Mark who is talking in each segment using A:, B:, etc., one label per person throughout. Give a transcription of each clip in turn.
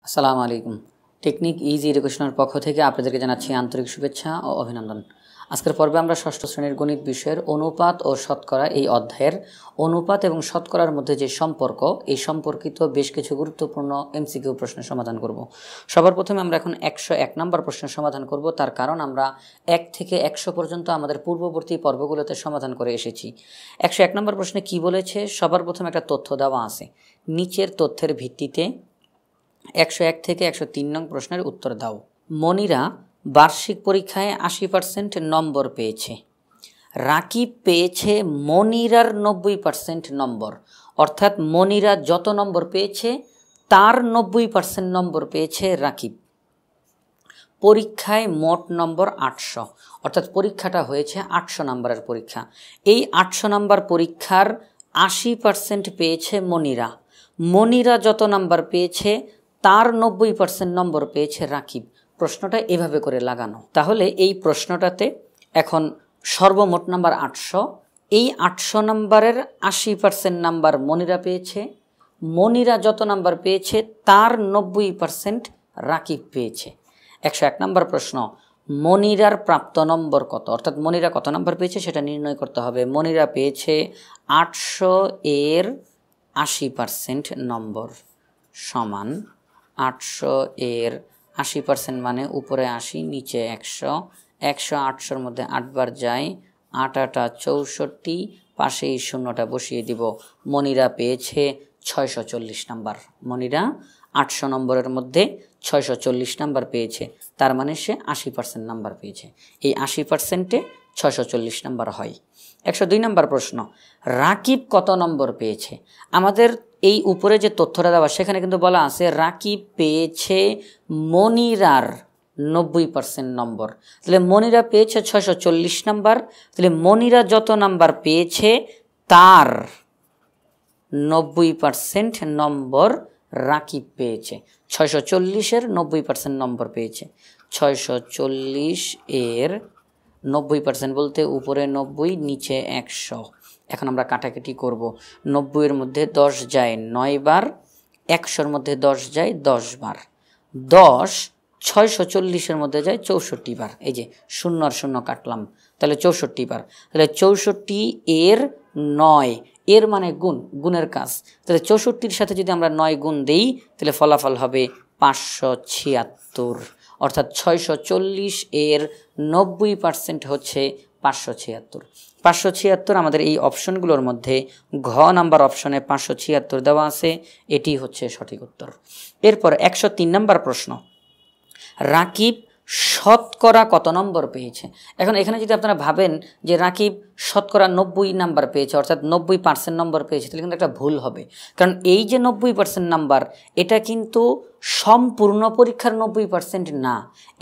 A: আসসালামু আলাইকুম। Technique easy এডুকেশনের পক্ষ থেকে আপনাদেরকে জানাচ্ছি আন্তরিক শুভেচ্ছা ও অভিনন্দন। আজকের পর্বে আমরা ষষ্ঠ শ্রেণীর গণিত বিষয়ের অনুপাত ও শতকরা এই অধ্যায়ের অনুপাত এবং শতকরার মধ্যে যে সম্পর্ক, এই সম্পর্কিত বেশ কিছু গুরুত্বপূর্ণ এমসিকিউ প্রশ্নের সমাধান করব। সবার প্রথমে আমরা এখন 101 নম্বর প্রশ্নের সমাধান করব। তার কারণ আমরা 1 থেকে 100 পর্যন্ত আমাদের পূর্ববর্তী পর্বগুলোতে সমাধান করে এসেছি। 101 নম্বর প্রশ্নে কি বলেছে? সবার প্রথমে একটা তথ্য দেওয়া আছে। নিচের তথ্যের ভিত্তিতে 101 থেকে 103 নং প্রশ্নের উত্তর দাও। মনিরা বার্ষিক পরীক্ষায় 80% নম্বর পেয়েছে। রাকিব পেয়েছে মনিরার 90% নম্বর, অর্থাৎ মনিরা যত নম্বর পেয়েছে তার 90% নম্বর পেয়েছে রাকিব। পরীক্ষায় মোট নম্বর 800, অর্থাৎ পরীক্ষাটা হয়েছে 800 নম্বরের পরীক্ষা। এই 800 নম্বর পরীক্ষার 80% পেয়েছে মনিরা। মনিরা যত নম্বর পেয়েছে তার 90% নম্বর পেয়েছে রাকিব। প্রশ্নটা এভাবে করে লাগানো। তাহলে এই প্রশ্নটাতে এখন সর্বমোট নাম্বার 800, এই 800 নম্বরের 80% নাম্বার মনিরা পেয়েছে। মনিরা যত নাম্বার পেয়েছে তার 90% রাকিব পেয়েছে। 101 নম্বর প্রশ্ন, মনিরার প্রাপ্ত নম্বর কত? অর্থাৎ মনিরা কত নম্বর পেয়েছে সেটা নির্ণয় করতে হবে। মনিরা পেয়েছে 800 এর 80% নম্বর সমান 800 এর 80% মানে উপরে 80 নিচে 100। 100 800-র মধ্যে 8 বার যায়, 8 8 64, পাশে এই শূন্যটা বসিয়ে দিব। মনিরা পেয়েছে 640 নাম্বার। মনিরা 800 নম্বরের মধ্যে 640 নাম্বার পেয়েছে, তার মানে সে 80% নাম্বার পেয়েছে। এই 80%-এ 640 নাম্বার হয়। 102 নম্বর প্রশ্ন, রাকিব কত নম্বর পেয়েছে? আমাদের এই উপরে যে তথ্যটা দেওয়া সেখানে কিন্তু বলা আছে রাকিব পেয়েছে মনিরার 90% নম্বর। তাহলে মনিরা পেয়েছে 640 নাম্বার, তাহলে মনিরা যত নাম্বার পেয়েছে তার 90% নম্বর রাকিব পেয়েছে। 640-এর 90% নম্বর পেয়েছে। 640 এর 90% বলতে উপরে 90 নিচে 100। এখন আমরা কাটাকাটি করব। 90-এর মধ্যে 10 যায় 9 বার, 100-র মধ্যে 10 যায় 10 বার। 10 640-এর মধ্যে যায় 64 বার। এই যে 0 আর 0 কাটলাম, তাহলে 64 বার। তাহলে 64 এর 9, এর মানে গুণ, গুণের কাজ। তাহলে 64-র সাথে যদি আমরা 9 গুণ দেই তাহলে ফলাফল হবে 576। অর্থাৎ 640 এর 90% হচ্ছে 576। 576 আমাদের এই অপশনগুলোর মধ্যে ঘ নাম্বার অপশনে 576 দেওয়া আছে, এটি হচ্ছে সঠিক উত্তর। এরপর 103 নম্বর প্রশ্ন, রাকিব শতকরা কত নম্বর পেয়েছে? এখন এখানে যদি আপনারা ভাবেন যে রাকিব শতকরা 90 নাম্বার পেয়েছে, অর্থাৎ 90% নম্বর পেয়েছে, তাহলে কিন্তু একটা ভুল হবে। কারণ এই যে 90% নাম্বার, এটা কিন্তু সম্পূর্ণ পরীক্ষার 90% না।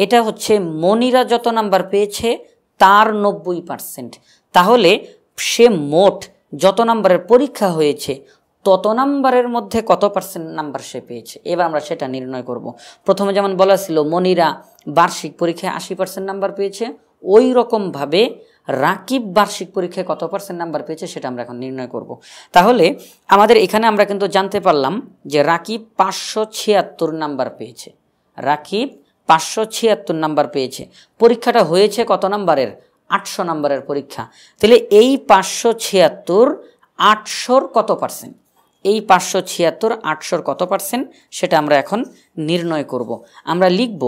A: এটা হচ্ছে মনিরা যত নাম্বার পেয়েছে তার 90%। তাহলে সে মোট যত নাম্বারের পরীক্ষা হয়েছে তত নাম্বারের মধ্যে কত পার্সেন্ট নাম্বার সে পেয়েছে, এবার আমরা সেটা নির্ণয় করব। প্রথমে যেমন বলা ছিল মনিরা বার্ষিক পরীক্ষায় 80% নাম্বার পেয়েছে, ওই রকমভাবে রাকিব বার্ষিক পরীক্ষায় কত পার্সেন্ট নাম্বার পেয়েছে সেটা আমরা এখন নির্ণয় করব। তাহলে আমাদের এখানে আমরা কিন্তু জানতে পারলাম যে রাকিব 576 নাম্বার পেয়েছে। রাকিব 576 নাম্বার পেয়েছে। পরীক্ষাটা হয়েছে কত নাম্বারের? 800 নাম্বারের পরীক্ষা। তাহলে এই 576 800-র কত পার্সেন্ট? এই 576 800-র কত পার্সেন্ট সেটা আমরা এখন নির্ণয় করব। আমরা লিখব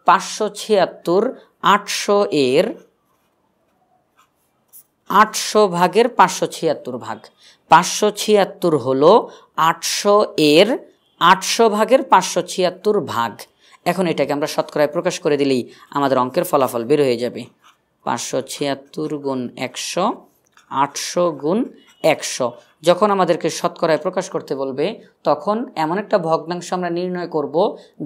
A: 576 800 এর 800 ভাগের 576 ভাগ। 576 হলো 800 এর 800 ভাগের 576 ভাগ। এখন এটাকে আমরা শতকরায় প্রকাশ করে দিলেই আমাদের অঙ্কের ফলাফল বের হয়ে যাবে। 576 গুণ 100, 800 গুণ 100। যখন আমাদেরকে শতকরায় প্রকাশ করতে বলবে তখন এমন একটা ভগ্নাংশ আমরা নির্ণয় করব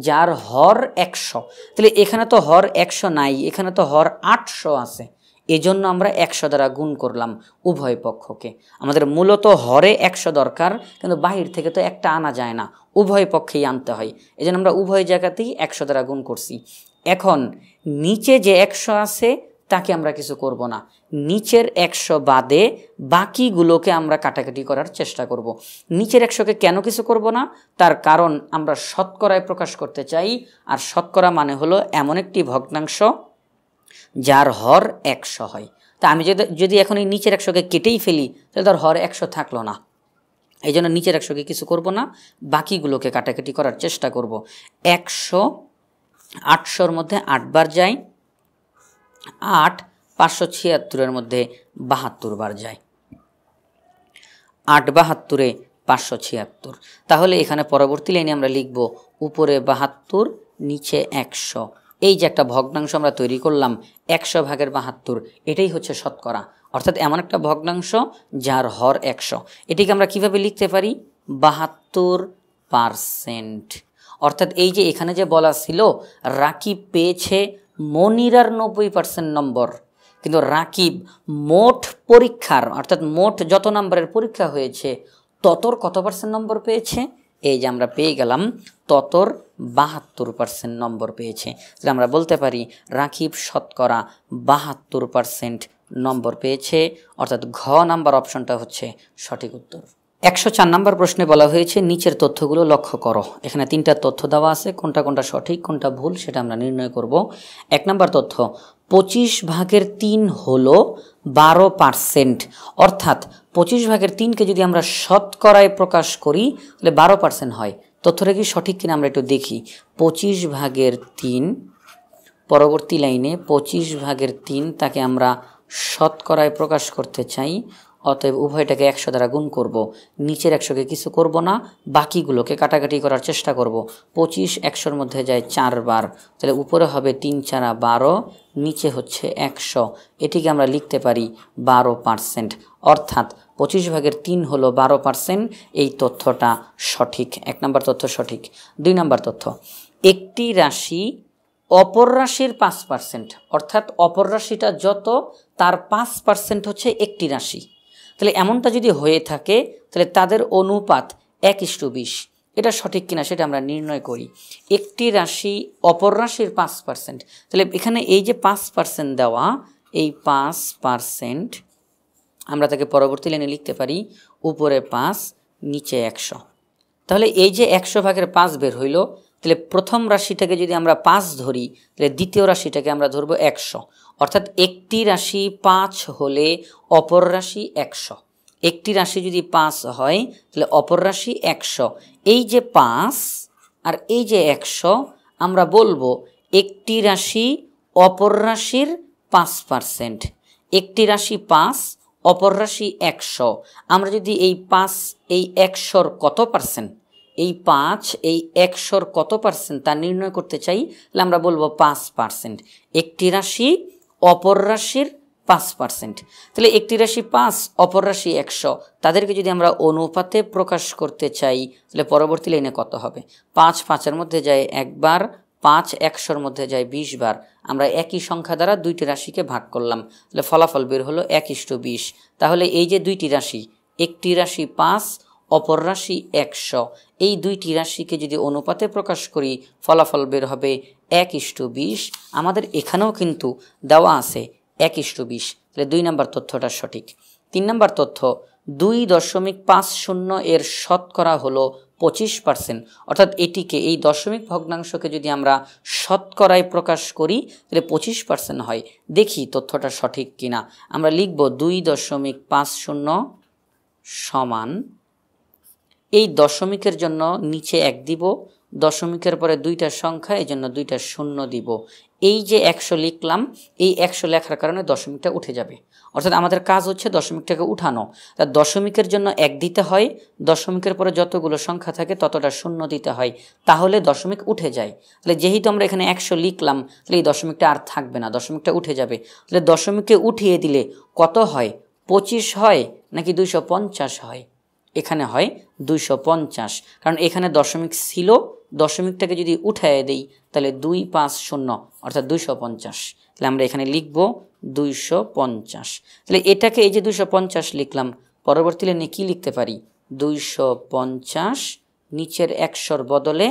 A: যার হর 100। তাহলে এখানে তো হর 100 নাই, এখানে তো হর 800 আছে। এজন্য আমরা 100 দ্বারা গুণ করলাম উভয় পক্ষকে। আমাদের মূলত হরে 100 দরকার, কিন্তু বাহির থেকে তো একটা আনা যায় না, উভয় পক্ষেই আনতে হয়। এজন্য আমরা উভয় জায়গাতেই 100 দ্বারা গুণ করছি। এখন নিচে যে 100 আছে তাকে আমরা কিছু করব না। নিচের 100 বাদে বাকিগুলোকে আমরা কাটাকাটি করার চেষ্টা করব। নিচের 100কে কেন কিছু করব না? তার কারণ আমরা শতকরায় প্রকাশ করতে চাই, আর শতকরা মানে হলো এমন একটি ভগ্নাংশ যার হর 100 হয়। তা আমি যদি এখন এই নিচের 100কে কেটেই ফেলি তাহলে তার হর 100 থাকলো না। এই জন্য নিচের 100কে কিছু করব না, বাকিগুলোকে কাটাকাটি করার চেষ্টা করব। 100 800-র মধ্যে 8 বার যায়, 8 576-এর মধ্যে 72 বার যায়, 8 72-এ 576। তাহলে এখানে পরবর্তী লাইনে আমরা লিখব উপরে 72 নিচে 100। এই যে একটা ভগ্নাংশ আমরা তৈরি করলাম 100 ভাগের 72, এটাই হচ্ছে শতকরা, অর্থাৎ এমন একটা ভগ্নাংশ যার হর 100। এটিকে আমরা কিভাবে লিখতে পারি? 72%। অর্থাৎ এই যে এখানে যে বলা ছিল রাকিব পেয়েছে মনিরার 90% নম্বর, কিন্তু রাকিব মোট পরীক্ষার অর্থাৎ মোট যত নম্বরের পরীক্ষা হয়েছে ততর কত পার্সেন্ট নম্বর পেয়েছে? এই যে আমরা পেয়ে গেলাম ততর 72% নম্বর পেয়েছে। তাহলে আমরা বলতে পারি রাকিব শতকরা 72% নম্বর পেয়েছে, অর্থাৎ ঘ নাম্বার অপশনটা হচ্ছে সঠিক উত্তর। 104 নম্বর প্রশ্নে বলা হয়েছে নিচের তথ্যগুলো লক্ষ্য করো। এখানে 3টা তথ্য দেওয়া আছে, কোনটা কোনটা সঠিক কোনটা ভুল সেটা আমরা নির্ণয় করব। 1 নম্বর তথ্য 25 ভাগের 3 হলো 12%, অর্থাৎ 25 ভাগের 3কে যদি আমরা শতকরায় প্রকাশ করি তাহলে 12% হয়। তথ্যটা কি সঠিক কিনা আমরা একটু দেখি। 25 ভাগের 3, পরবর্তী লাইনে 25 ভাগের 3 তাকে আমরা শতকরায় প্রকাশ করতে চাই, অতএব উভয়টাকে 100 দ্বারা গুণ করব। নিচের 100কে কিছু করব না, বাকিগুলোকে কাটাকাটি করার চেষ্টা করব। 25 100-র মধ্যে যায় 4 বার, তাহলে উপরে হবে 3 4 12, নিচে হচ্ছে 100। এটিকে আমরা লিখতে পারি 12%, অর্থাৎ 25 ভাগের 3 হলো 12%। এই তথ্যটা সঠিক। 1 নম্বর তথ্য সঠিক। 2 নম্বর তথ্য একটি রাশি অপর রাশির 5%, অর্থাৎ অপর রাশিটা যত তার 5% হচ্ছে একটি রাশি। তাহলে এমনটা যদি হয়ে থাকে তাহলে তাদের অনুপাত 1:20। এটা সঠিক কিনা সেটা আমরা নির্ণয় করি। একটি রাশি অপর রাশির 5%, তাহলে এখানে এই যে 5% দেওয়া, এই 5% আমরা তাকে পরবর্তী লাইনে লিখতে পারি উপরে 5 নিচে 100। তাহলে এই যে 100 ভাগের 5 বের হইল, তাহলে প্রথম রাশিটাকে যদি আমরা 5 ধরি তাহলে দ্বিতীয় রাশিটাকে আমরা ধরব 100, অর্থাৎ একটি রাশি 5 হলে অপর রাশি 100। একটি রাশি যদি 5 হয় তাহলে অপর রাশি 100। এই যে 5 আর এই যে 100, আমরা বলবো একটি রাশি অপর রাশির 5%। একটি রাশি 5, অপর রাশি 100। আমরা যদি এই 5 এই 100-র কত পার্সেন্ট, এই 5 এই 100-র কত পার্সেন্ট তা নির্ণয় করতে চাই, তাহলে আমরা বলবো 5%। একটি রাশি অপর রাশির 5%। তাহলে একটি রাশি 5, অপর রাশি 100, তাদেরকে যদি আমরা অনুপাতে প্রকাশ করতে চাই তাহলে পরবর্তী লাইনে কত হবে? 5 5-এর মধ্যে যায় 1 বার, 5 100-র মধ্যে যায় 20 বার। আমরা একই সংখ্যা দ্বারা দুইটি রাশিকে ভাগ করলাম, তাহলে ফলাফল বের হলো 1:20। তাহলে এই যে দুইটি রাশি, একটি রাশি 5, অপর রাশি 100, এই দুইটি রাশিকে যদি অনুপাতে প্রকাশ করি ফলাফল বের হবে 1:20। আমাদের এখানেও কিন্তু দেওয়া আছে 1:20, তাহলে 2 নম্বর তথ্যটা সঠিক। 3 নম্বর তথ্য 2.50 এর শতকরা হলো 25%, অর্থাৎ এটিকে এই দশমিক ভগ্নাংশকে যদি আমরা শতকরায় প্রকাশ করি তাহলে 25% হয়। দেখি তথ্যটা সঠিক কিনা। আমরা লিখব 2.50 সমান, এই দশমিকের জন্য নিচে 1 দিব, দশমিকের পরে 2টা সংখ্যা, এই জন্য 2টা শূন্য দিব। এই যে 100 লিখলাম, এই 100 লেখার কারণে দশমিকটা উঠে যাবে, অর্থাৎ আমাদের কাজ হচ্ছে দশমিকটাকে উঠানো। তা দশমিকের জন্য 1 দিতে হয়, দশমিকের পরে যতগুলো সংখ্যা থাকে ততটা শূন্য দিতে হয়, তাহলে দশমিক উঠে যায়। তাহলে যেহেতু আমরা এখানে 100 লিখলাম তাহলে এই দশমিকটা আর থাকবে না, দশমিকটা উঠে যাবে। তাহলে দশমিককে উঠিয়ে দিলে কত হয়? 25 হয় নাকি 250 হয়? এখানে হয় 250, কারণ এখানে দশমিক ছিল, দশমিকটাকে যদি উঠায় দেই তাহলে 250 অর্থাৎ 250। তাহলে আমরা এখানে লিখব 250। তাহলে এটাকে এই যে 250 লিখলাম, পরবর্তী লাইনে কি লিখতে পারি? 250 নিচের 100-র বদলে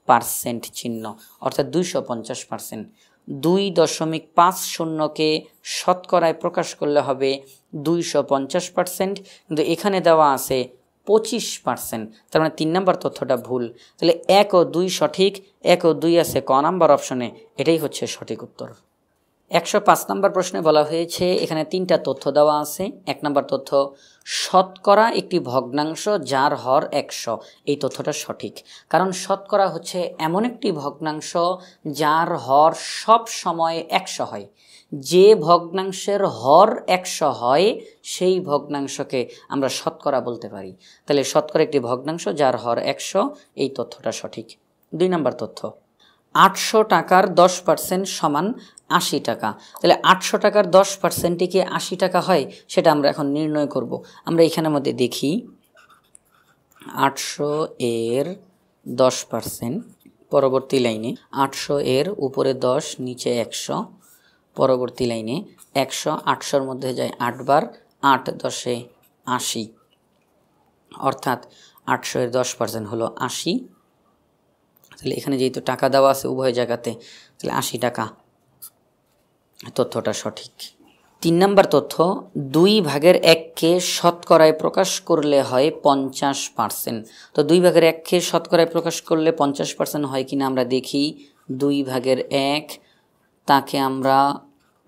A: পার্সেন্ট চিহ্ন, অর্থাৎ 250%। 2.50কে শতকরায় প্রকাশ করলে হবে 250%, কিন্তু এখানে দেওয়া আছে 25%, তার মানে 3 নম্বর তথ্যটা ভুল। তাহলে 1 ও 2 সঠিক, 1 ও 2 আছে ক নাম্বার অপশনে, এটাই হচ্ছে সঠিক উত্তর। 105 নম্বর প্রশ্নে বলা হয়েছে, এখানে 3টা তথ্য দেওয়া আছে। 1 নম্বর তথ্য, শতকরা একটি ভগ্নাংশ যার হর 100, এই তথ্যটা সঠিক, কারণ শতকরা হচ্ছে এমন একটি ভগ্নাংশ যার হর সব সময় 100 হয়। যে ভগ্নাংশের হর 100 হয় সেই ভগ্নাংশকে আমরা শতকরা বলতে পারি। তাহলে শতকরা একটি ভগ্নাংশ যার হর 100, এই তথ্যটা সঠিক। 2 নম্বর তথ্য, 800 টাকার 10% সমান 80 টাকা। তাহলে 800 টাকার 10%ই কি 80 টাকা হয়, সেটা আমরা এখন নির্ণয় করব। আমরা এখানের মধ্যে দেখি 800 এর 10%, পরবর্তী লাইনে 800 এর উপরে 10 নিচে 100, পরবর্তী লাইনে 100, 800-র মধ্যে যায় 8 বার, 8 10-এ 80, অর্থাৎ 800 এর 10% হলো 80। তাহলে এখানে যেহেতু টাকা দেওয়া আছে উভয় জায়গাতে, তাহলে 80 টাকা, তথ্যটা সঠিক। 3 নম্বর তথ্য, 2/1কে শতকরায় প্রকাশ করলে হয় 50%। তো 2/1কে শতকরায় প্রকাশ করলে 50% হয় কিনা আমরা দেখি। 2/1, তাকে আমরা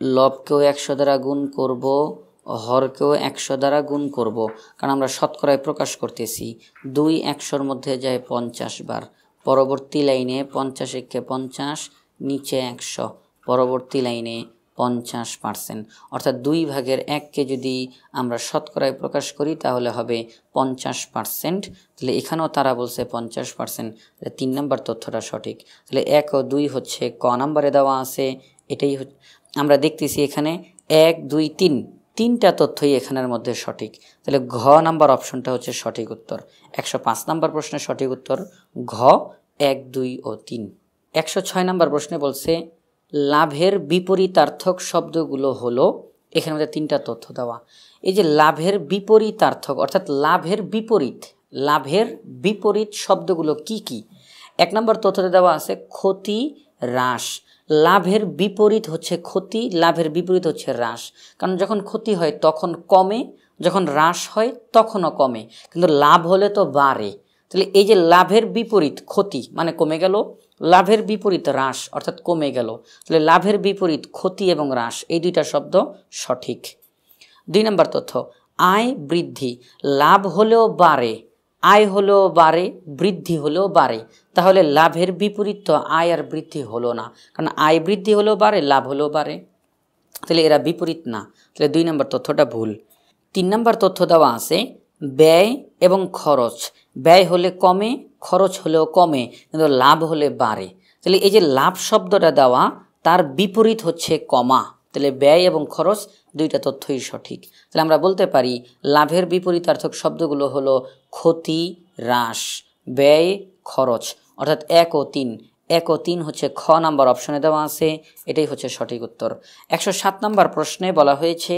A: লবকেও 100 দ্বারা গুণ করব, হরকেও 100 দ্বারা গুণ করব, কারণ আমরা শতকরায় প্রকাশ করতেছি। 2 100-র মধ্যে যায় 50 বার, পরবর্তী লাইনে 50 × 50 নিচে 100, পরবর্তী লাইনে 50%, অর্থাৎ 2/1কে যদি আমরা শতকরায় প্রকাশ করি তাহলে হবে 50%। তাহলে এখানেও তারা বলছে 50%, তাহলে 3 নম্বর তথ্যটা সঠিক। তাহলে 1 ও 2 হচ্ছে ক নাম্বারে দেওয়া আছে, এটাই আমরা দেখতেছি এখানে 1 2 3, 3টা তথ্যই এখানের মধ্যে সঠিক। তাহলে ঘ নাম্বার অপশনটা হচ্ছে সঠিক উত্তর। 105 নম্বর প্রশ্নের সঠিক উত্তর ঘ, 1 2 ও 3। 106 নম্বর প্রশ্নে বলছে, লাভের বিপরীতার্থক শব্দগুলো হলো, এখানে মধ্যে 3টা তথ্য দেওয়া। এই যে লাভের বিপরীতার্থক অর্থাৎ লাভের বিপরীত শব্দগুলো কি কি? 1 নম্বর তথ্যতে দেওয়া আছে ক্ষতি, হ্রাস। লাভের বিপরীত হচ্ছে ক্ষতি, লাভের বিপরীত হচ্ছে হ্রাস, কারণ যখন ক্ষতি হয় তখন কমে, যখন হ্রাস হয় তখনও কমে, কিন্তু লাভ হলে তো বাড়ে। তাহলে এই যে লাভের বিপরীত ক্ষতি মানে কমে গেল, লাভের বিপরীত হ্রাস অর্থাৎ কমে গেল, তাহলে লাভের বিপরীত ক্ষতি এবং হ্রাস, এই 2টা শব্দ সঠিক। 2 নম্বর তথ্য, আয় বৃদ্ধি। লাভ হলেও বাড়ে, আয় হলেও বাড়ে, বৃদ্ধি হলেও বাড়ে, তাহলে লাভের বিপরীত তো আয় আর বৃদ্ধি হলো না, কারণ আয় বৃদ্ধি হলেও বাড়ে, লাভ হলেও বাড়ে, তাহলে এরা বিপরীত না, তাহলে 2 নম্বর তথ্যটা ভুল। 3 নম্বর তথ্য দেওয়া আছে ব্যয় এবং খরচ। ব্যয় হলে কমে, খরচ হলেও কমে, কিন্তু লাভ হলে বাড়ে। তাহলে এই যে লাভ শব্দটা দেওয়া, তার বিপরীত হচ্ছে কমা, তাহলে ব্যয় এবং খরচ 2টা তথ্যই সঠিক। তাহলে আমরা বলতে পারি লাভের বিপরীতার্থক শব্দগুলো হলো ক্ষতি, হ্রাস, ব্যয়, খরচ, অর্থাৎ 1 ও 3। 1 ও 3 হচ্ছে খ নাম্বার অপশনে দেওয়া আছে, এটাই হচ্ছে সঠিক উত্তর। 107 নম্বর প্রশ্নে বলা হয়েছে,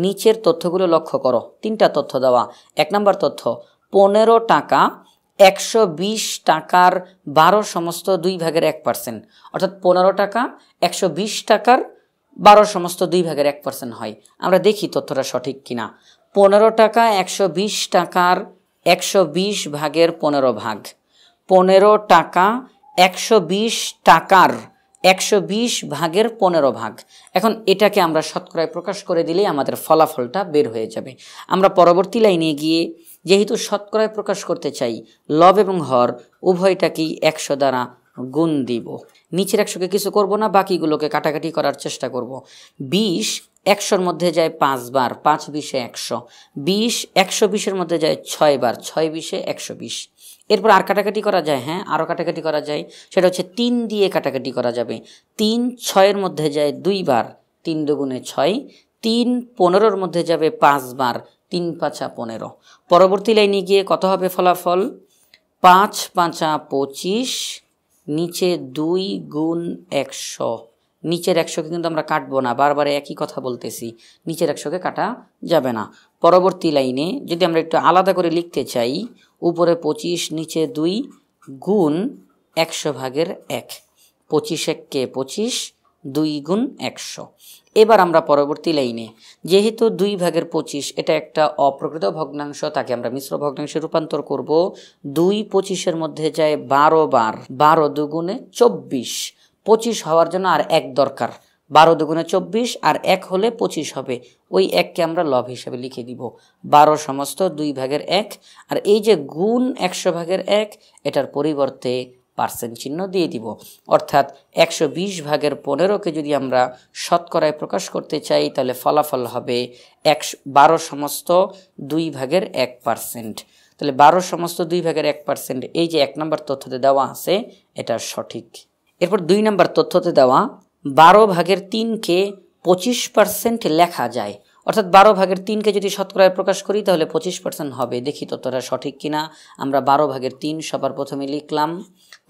A: নিচের তথ্যগুলো লক্ষ্য করো। 3টা তথ্য দেওয়া। 1 নম্বর তথ্য, 15 টাকা 120 টাকার 12 সমস্ত 2/1%, অর্থাৎ 15 টাকা 120 টাকার 12 সমস্ত 2/1% হয়। আমরা দেখি তথ্যটা সঠিক কিনা। 15 টাকা 120 টাকার 120 ভাগের 15 ভাগ, 15 টাকা 120 টাকার 120 ভাগের 15 ভাগ। এখন এটাকে আমরা শতকরায় প্রকাশ করে দিলেই আমাদের ফলাফলটা বের হয়ে যাবে। আমরা পরবর্তী লাইনে গিয়ে যেহেতু শতকরায় প্রকাশ করতে চাই, লব এবং হর উভয়টাকেই 100 দ্বারা গুণ দিব। নিচের 100কে কিছু করব না, বাকিগুলোকে কাটাকাটি করার চেষ্টা করব। 20 100-র মধ্যে যায় 5 বার, 5 20-এ 100। 20 120-এর মধ্যে যায় 6 বার, 6 20-এ 120। এরপর আর কাটাকাটি করা যায়, হ্যাঁ আরও কাটাকাটি করা যায়, সেটা হচ্ছে 3 দিয়ে কাটাকাটি করা যাবে। 3 6-এর মধ্যে যায় 2 বার, 3 দুগুণে 6। 3 15-র মধ্যে যাবে 5 বার, 3 5 15। পরবর্তী লাইনে গিয়ে কত হবে ফলাফল? 5 5 25, নিচে 2 গুণ 100। নিচের 100কে কিন্তু আমরা কাটবো না, বারবার একই কথা বলতেছি, নিচের 100কে কাটা যাবে না। পরবর্তী লাইনে যদি আমরা একটু আলাদা করে লিখতে চাই, উপরে 25 নিচে 2 গুণ 100 ভাগের 1। 25 1 কে 25, 2 গুণ 100। এবার আমরা পরবর্তী লাইনে যেহেতু 2/25 এটা একটা অপ্রকৃত ভগ্নাংশ, তাকে আমরা মিশ্র ভগ্নাংশে রূপান্তর করব। 2 25-এর মধ্যে যায় 12 বার, 12 দুগুণে 24, 25 হওয়ার জন্য আর 1 দরকার, 12 দুগুণে 24 আর 1 হলে 25 হবে, ওই 1কে আমরা লব হিসাবে লিখে দিব। 12 সমস্ত 2/1, আর এই যে গুণ 100/1 এটার পরিবর্তে পার্সেন্ট চিহ্ন দিয়ে দিব। অর্থাৎ 120/15কে যদি আমরা শতকরায় প্রকাশ করতে চাই তাহলে ফলাফল হবে 12 সমস্ত 2/1%। তাহলে 12 সমস্ত 2/1%, এই যে 1 নম্বর তথ্যতে দেওয়া আছে এটা সঠিক। এরপর 2 নম্বর তথ্যতে দেওয়া 12/3কে 25% লেখা যায়। অর্থাৎ 12/3কে যদি শতকরায় প্রকাশ করি তাহলে 25% হবে। দেখি তথ্যটা সঠিক কিনা। আমরা 12/3 সবার প্রথমে লিখলাম,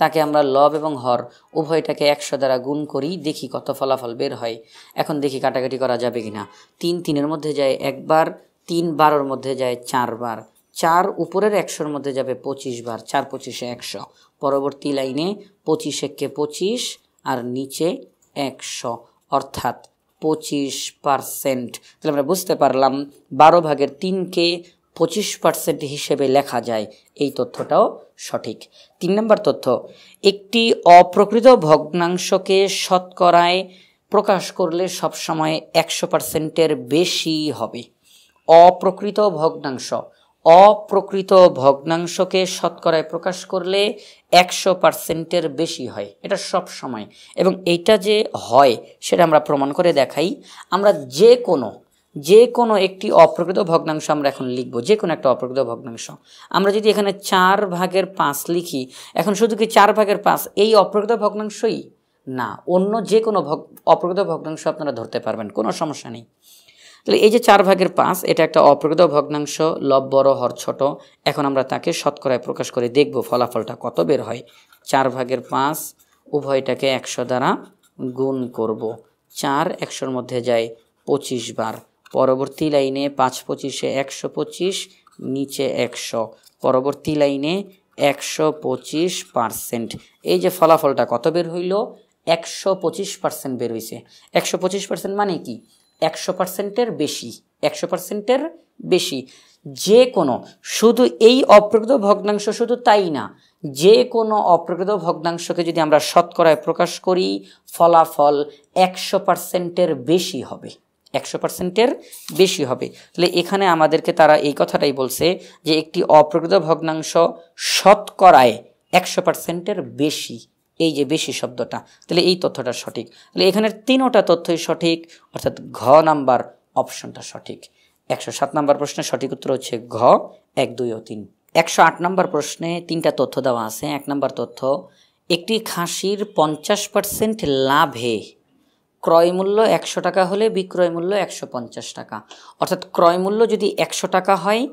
A: তাকে আমরা লব এবং হর উভয়টাকে 100 দ্বারা গুণ করি, দেখি কত ফলাফল বের হয়। এখন দেখি কাটাকাটি করা যাবে কিনা। 3 3-এর মধ্যে যায় 1 বার, 3 12-এর মধ্যে যায় 4 বার, 4 উপরের 100-এর মধ্যে যাবে 25 বার, 4 25-এ 100। পরবর্তী লাইনে 25 25 আর নিচে 100, অর্থাৎ 25%। তাহলে আমরা বুঝতে পারলাম 12/3কে 25% হিসেবে লেখা যায়, এই তথ্যটাও সঠিক। 3 নম্বর তথ্য, একটি অপ্রকৃত ভগ্নাংশকে শতকরায় প্রকাশ করলে সবসময় 100%-এর বেশি হবে। অপ্রকৃত ভগ্নাংশকে শতকরায় প্রকাশ করলে 100%-এর বেশি হয়, এটা সব সময়। এবং এইটা যে হয় সেটা আমরা প্রমাণ করে দেখাই। আমরা যে কোনো একটি অপ্রকৃত ভগ্নাংশ আমরা এখন লিখব, যে কোনো একটা অপ্রকৃত ভগ্নাংশ। আমরা যদি এখানে 4/5 লিখি, এখন শুধু কি 4/5 এই অপ্রকৃত ভগ্নাংশই না, অন্য যে কোনো অপ্রকৃত ভগ্নাংশ আপনারা ধরতে পারবেন, কোনো সমস্যা নেই। তাহলে এই যে 4/5 এটা একটা অপ্রকৃত ভগ্নাংশ, লব বড় হর ছোট। এখন আমরা তাকে শতকরায় প্রকাশ করে দেখব ফলাফলটা কত বের হয়। 4/5 উভয়টাকে 100 দ্বারা গুণ করব। 4 100-এর মধ্যে যায় 25 বার। পরবর্তী লাইনে 5 25-এ 125, নিচে 100। পরবর্তী লাইনে 125%। এই যে ফলাফলটা কত বের হইল, 125% বের হয়েছে। 125% মানে কি? 100%-এর বেশি, 100%-এর বেশি। যে কোনো, শুধু এই অপ্রকৃত ভগ্নাংশ শুধু তাই না, যে কোনো অপ্রকৃত ভগ্নাংশকে যদি আমরা শতকরায় প্রকাশ করি ফলাফল 100%-এর বেশি হবে, 100%-এর বেশি হবে। তাহলে এখানে আমাদেরকে তারা এই কথাটাই বলছে যে একটি অপ্রকৃত ভগ্নাংশ শতকরায় 100%-এর বেশি, এই যে বেশি শব্দটা, তাহলে এই তথ্যটা সঠিক। তাহলে এখানের 3টা তথ্যই সঠিক, অর্থাৎ ঘ নাম্বার অপশনটা সঠিক। 107 নম্বর প্রশ্নের সঠিক উত্তর হচ্ছে ঘ, 1 2 ও 3। 108 নম্বর প্রশ্নে 3টা তথ্য দেওয়া আছে। 1 নম্বর তথ্য, একটি খাসির 50% লাভে ক্রয় মূল্য 100 টাকা হলে বিক্রয় মূল্য 150 টাকা। অর্থাৎ ক্রয় মূল্য যদি 100 টাকা হয়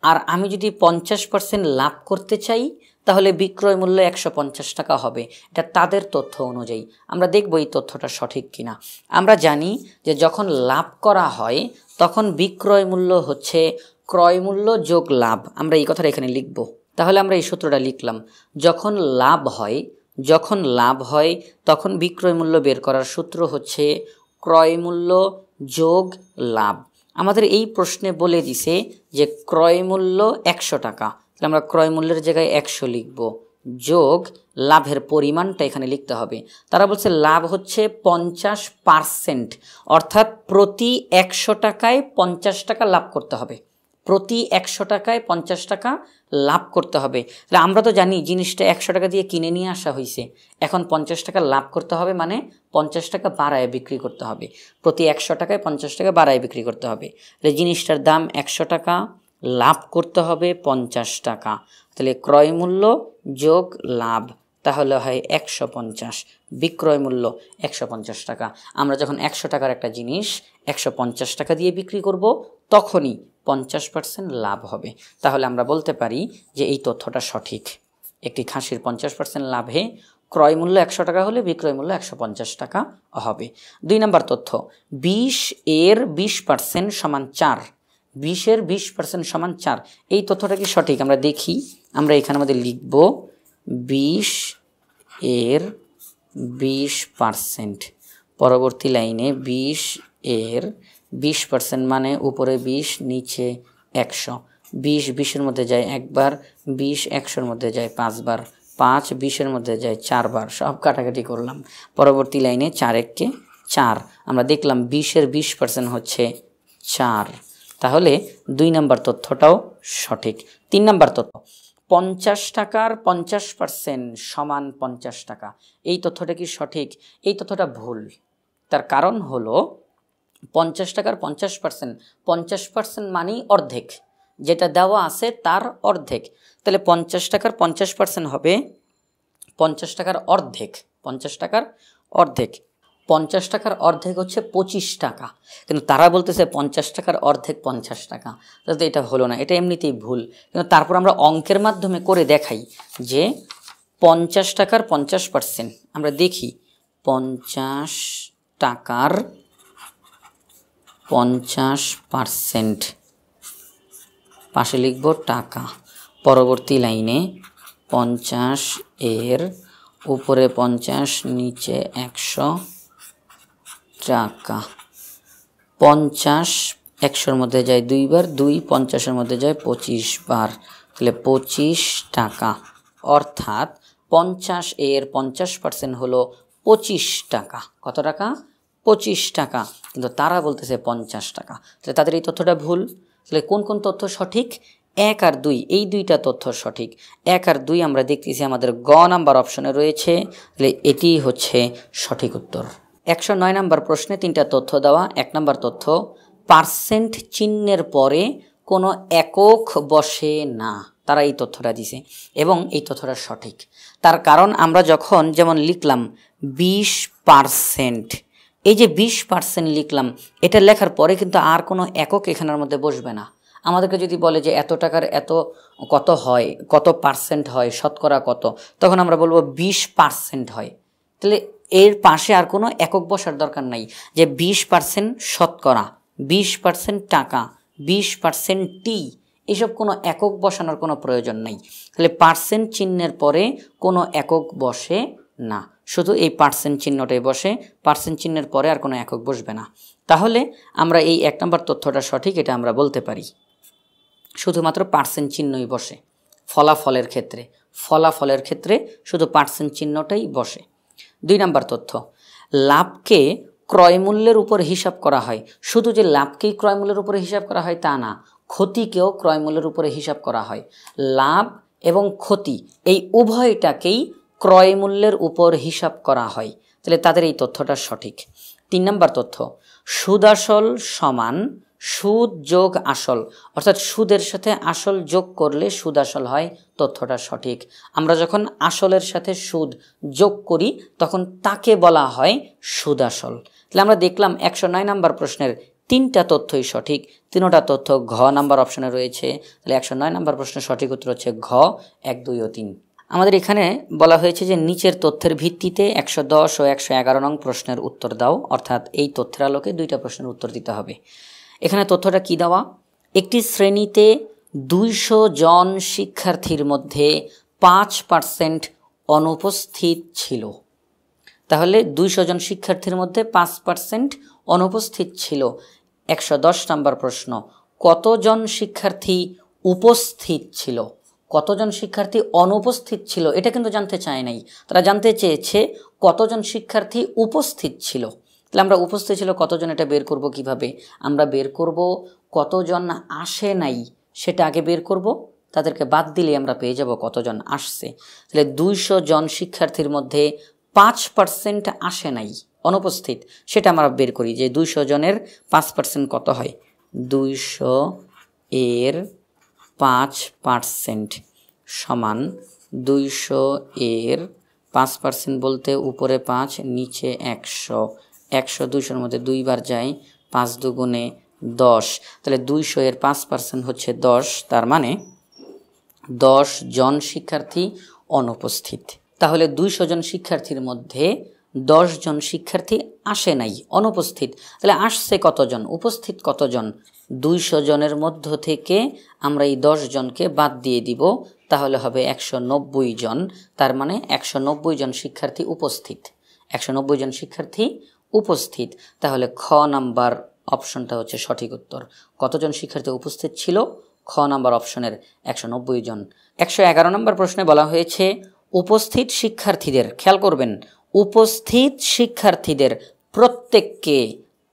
A: আর আমি যদি 50% লাভ করতে চাই তাহলে বিক্রয় মূল্য 150 টাকা হবে। এটা তাদের তথ্য অনুযায়ী। আমরা দেখব এই তথ্যটা সঠিক কিনা। আমরা জানি যে যখন লাভ করা হয় তখন বিক্রয় মূল্য হচ্ছে ক্রয় মূল্য যোগ লাভ। আমরা এই কথাটা এখানে লিখব। তাহলে আমরা এই সূত্রটা লিখলাম, যখন লাভ হয় তখন বিক্রয় মূল্য বের করার সূত্র হচ্ছে ক্রয় মূল্য যোগ লাভ। আমাদের এই প্রশ্নে বলে দিছে যে ক্রয় মূল্য 100 টাকা, তাহলে আমরা ক্রয় মূল্যের জায়গায় 100 লিখব, যোগ লাভের পরিমাণটা এখানে লিখতে হবে। তারা বলছে লাভ হচ্ছে 50%, অর্থাৎ প্রতি 100 টাকায় 50 টাকা লাভ করতে হবে, প্রতি 100 টাকায় 50 টাকা লাভ করতে হবে। তাহলে আমরা তো জানি জিনিসটা 100 টাকা দিয়ে কিনে নিয়ে আসা হয়েছে, এখন 50 টাকা লাভ করতে হবে, মানে 50 টাকা বাড়ায় বিক্রি করতে হবে, প্রতি 100 টাকায় 50 টাকা বাড়ায় বিক্রি করতে হবে। তাহলে জিনিসটার দাম 100 টাকা, লাভ করতে হবে 50 টাকা, তাহলে ক্রয় মূল্য যোগ লাভ তাহলে হয় 150, বিক্রয় মূল্য 150 টাকা। আমরা যখন 100 টাকার একটা জিনিস 150 টাকা দিয়ে বিক্রি করব তখনই 50% লাভ হবে। তাহলে আমরা বলতে পারি যে এই তথ্যটা সঠিক। একটি খাসির 50% লাভে ক্রয় মূল্য 100 টাকা হলে বিক্রয় মূল্য 150 টাকা হবে। 2 নম্বর তথ্য, 20 এর 20% সমান 4, 20 এর 20% সমান 4। এই তথ্যটা কি সঠিক? আমরা দেখি। আমরা এখানে আমাদের লিখব 20 এর 20%। পরবর্তী লাইনে 20 এর 20% মানে উপরে 20 নিচে 100, 20 20-এর মধ্যে যায় একবার, 20 100-এর মধ্যে যায় 5 বার, 5 20-এর মধ্যে যায় 4 বার, সব কাটাকাটি করলাম। পরবর্তী লাইনে 4 1 4, আমরা দেখলাম 20-এর 20% হচ্ছে 4, তাহলে 2 নম্বর তথ্যটাও সঠিক। 3 নম্বর তথ্য, 50 টাকার 50% সমান 50 টাকা, এই তথ্যটা কি সঠিক? এই তথ্যটা ভুল। তার কারণ হলো 50 টাকার 50%, 50% মানেই অর্ধেক, যেটা দেওয়া আছে তার অর্ধেক। তাহলে 50 টাকার 50% হবে 50 টাকার অর্ধেক, 50 টাকার অর্ধেক, 50 টাকার অর্ধেক হচ্ছে 25 টাকা, কিন্তু তারা বলতেছে 50 টাকার অর্ধেক 50 টাকা, তাহলে এটা হলো না, এটা এমনিতেই ভুল। কিন্তু তারপর আমরা অঙ্কের মাধ্যমে করে দেখাই যে 50 টাকার 50%, আমরা দেখি 50 টাকার 50%, পাশে লিখব টাকা, পরবর্তী লাইনে 50 এর উপরে 50 নিচে 100 টাকা, 50 100-এর মধ্যে যায় 2 বার, 2 50-এর মধ্যে যায় 25 বার, তাহলে 25 টাকা, অর্থাৎ 50 এর 50% হলো 25 টাকা। কত টাকা? 25 টাকা, কিন্তু তারা বলতেছে 50 টাকা, তাহলে তাদের এই তথ্যটা ভুল। তাহলে কোন কোন তথ্য সঠিক? 1 আর 2, এই দুইটা তথ্য সঠিক। 1 আর 2 আমরা দেখতেছি আমাদের গ নাম্বার অপশনে রয়েছে, তাহলে এটি হচ্ছে সঠিক উত্তর। 109 নম্বর প্রশ্নে 3টা তথ্য দেওয়া। 1 নম্বর তথ্য, পার্সেন্ট চিহ্নের পরে কোনো একক বসে না, তারা এই তথ্যটা দিছে এবং এই তথ্যটা সঠিক। তার কারণ আমরা যখন যেমন লিখলাম 20%, এই যে 20% লিখলাম, এটা লেখার পরে কিন্তু আর কোনো একক এখানের মধ্যে বসবে না। আমাদেরকে যদি বলে যে এত টাকার এত কত হয়, কত পার্সেন্ট হয়, শতকরা কত, তখন আমরা বলবো 20% হয়। তাহলে এর পাশে আর কোনো একক বসার দরকার নাই, যে 20% শতকরা, 20% টাকা, 20% টি, এসব কোনো একক বসানোর কোনো প্রয়োজন নাই। তাহলে পার্সেন্ট চিহ্নের পরে কোনো একক বসে না, শুধু এই পার্সেন্ট চিহ্নটাই বসে, পার্সেন্ট চিহ্নের পরে আর কোনো একক বসবে না। তাহলে আমরা এই 1 নম্বর তথ্যটা সঠিক, এটা আমরা বলতে পারি। শুধুমাত্র পার্সেন্ট চিহ্নই বসে ফলাফলের ক্ষেত্রে, ফলাফলের ক্ষেত্রে শুধু পার্সেন্ট চিহ্নটাই বসে। 2 নম্বর তথ্য, লাভকে ক্রয়মূল্যের উপর হিসাব করা হয়। শুধু যে লাভকেই ক্রয়মূল্যের উপরে হিসাব করা হয় তা না, ক্ষতিকেও ক্রয়মূল্যের উপরে হিসাব করা হয়। লাভ এবং ক্ষতি এই উভয়টাকেই ক্রয়মূল্যের উপর হিসাব করা হয়, তাহলে তাদের এই তথ্যটা সঠিক। 3 নম্বর তথ্য, সুদ আসল সমান সুদ যোগ আসল, অর্থাৎ সুদের সাথে আসল যোগ করলে সুদ আসল হয়, তথ্যটা সঠিক। আমরা যখন আসলের সাথে সুদ যোগ করি তখন তাকে বলা হয় সুদ আসল। তাহলে আমরা দেখলাম 109 নম্বর প্রশ্নের 3টা তথ্যই সঠিক, 3টা তথ্য ঘ নাম্বার অপশনে রয়েছে। তাহলে 109 নম্বর প্রশ্নের সঠিক উত্তর হচ্ছে ঘ, 1 2 ও 3। আমাদের এখানে বলা হয়েছে যে নিচের তথ্যের ভিত্তিতে 110 ও 111 নং প্রশ্নের উত্তর দাও, অর্থাৎ এই তথ্যের আলোকে 2টা প্রশ্নের উত্তর দিতে হবে। এখানে তথ্যটা কি দেওয়া, একটি শ্রেণীতে 200 জন শিক্ষার্থীর মধ্যে 5% অনুপস্থিত ছিল। তাহলে 200 জন শিক্ষার্থীর মধ্যে 5% অনুপস্থিত ছিল। 110 নম্বর প্রশ্ন, কতজন শিক্ষার্থী উপস্থিত ছিল? কতজন শিক্ষার্থী অনুপস্থিত ছিল এটা কিন্তু জানতে চায় নাই, তারা জানতে চেয়েছে কতজন শিক্ষার্থী উপস্থিত ছিল। তাহলে আমরা উপস্থিত ছিল কতজন এটা বের করব কিভাবে? আমরা বের করব কতজন আসে নাই সেটা আগে বের করব, তাদেরকে বাদ দিলে আমরা পেয়ে যাব কতজন আসছে। তাহলে 200 জন শিক্ষার্থীর মধ্যে 5% আসে নাই, অনুপস্থিত, সেটা আমরা বের করি যে 200 জনের 5% কত হয়। 200 এর 5% সমান 200 এর 5% বলতে উপরে 5 নিচে 100, 100 200-এর মধ্যে 2 বার যায়, 5 দুগুণে 10, তাহলে 200 এর 5% হচ্ছে 10, তার মানে 10 জন শিক্ষার্থী অনুপস্থিত। তাহলে 200 জন শিক্ষার্থীর মধ্যে 10 জন শিক্ষার্থী আসে নাই, অনুপস্থিত। তাহলে আসছে কতজন, উপস্থিত কতজন? 200 জনের মধ্য থেকে আমরা এই 10 জনকে বাদ দিয়ে দিব, তাহলে হবে 190 জন। তার মানে 190 জন শিক্ষার্থী উপস্থিত, 190 জন শিক্ষার্থী উপস্থিত। তাহলে খ নাম্বার অপশনটা হচ্ছে সঠিক উত্তর। কতজন শিক্ষার্থী উপস্থিত ছিল? খ নাম্বার অপশনের 190 জন। 111 নম্বর প্রশ্নে বলা হয়েছে উপস্থিত শিক্ষার্থীদের, খেয়াল করবেন, উপস্থিত শিক্ষার্থীদের প্রত্যেককে